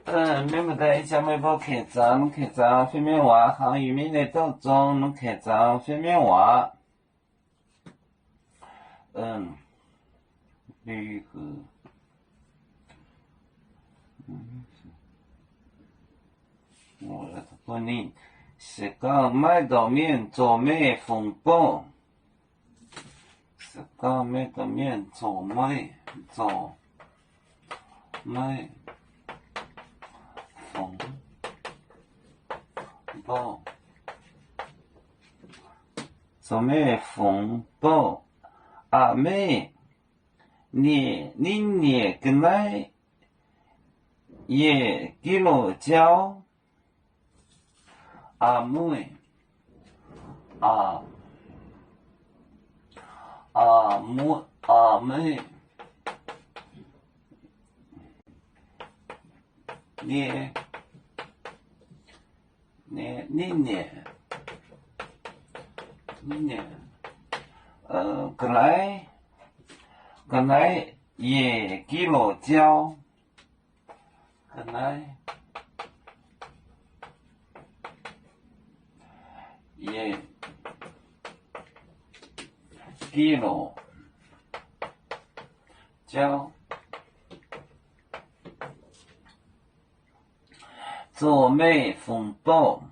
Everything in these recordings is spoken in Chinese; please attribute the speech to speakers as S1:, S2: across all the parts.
S1: 免不得将每部客栈方面话，行业面的当中，侬客栈方面话，旅客，我来不你是讲买到面做咩风暴，是讲买到面做咩做咩风暴，做咩风暴啊妹，你跟来也给我教。阿妹，阿妹，你，跟来也给我教，跟来。也给了教做妹风暴，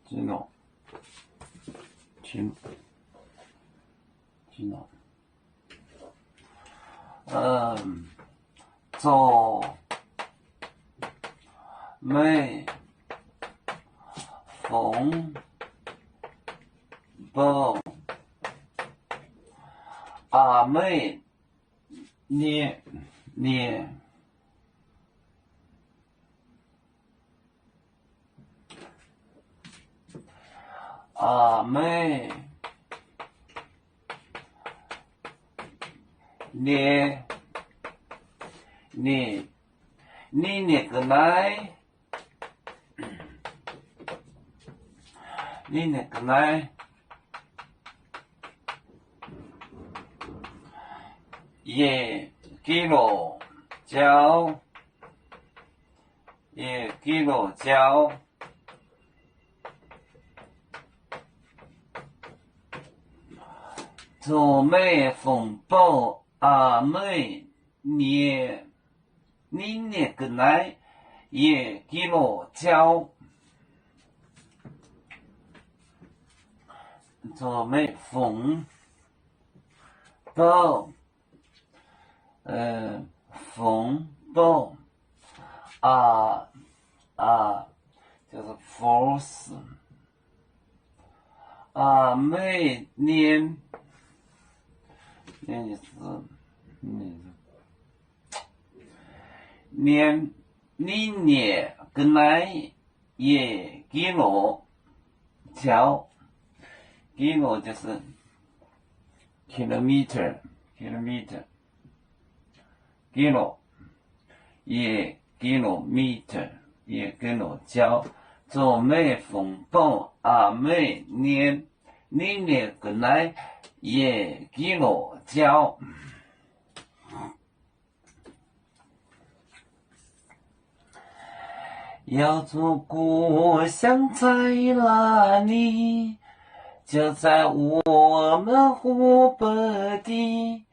S1: 知道，做妹风暴，阿妹你阿妹你个来，你那个来，也给了教，也给了教，做妹风暴阿妹你那个来，也给了教。做妹风暴，风暴就是 force， 妹念就是你跟来也给我教。kilo 就是 kilometer， kilo 也 kilometer 也跟我教，做妹风暴阿妹你跟来也给我教。要做故乡在哪里？就在我们湖北地，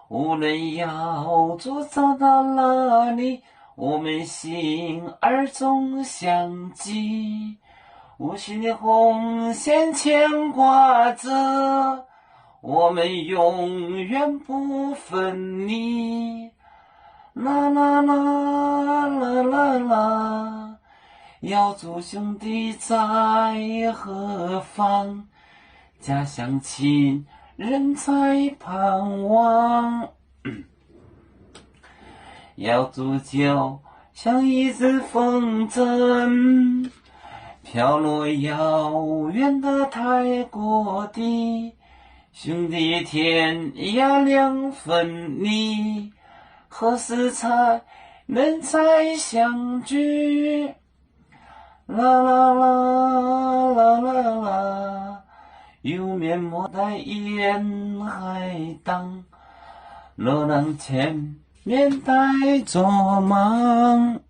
S1: 无论要走到哪里，我们心儿总相系，无形的红线牵挂着，我们永远不分离。啦啦啦啦啦啦，要做兄弟在何方？家乡亲人在盼望，要煮酒像一阵风筝，飘落遥远的泰国地，兄弟天涯两分离，何时才能再相聚？啦啦啦啦啦啦，有面莫待沿海荡，若能前面带着忙。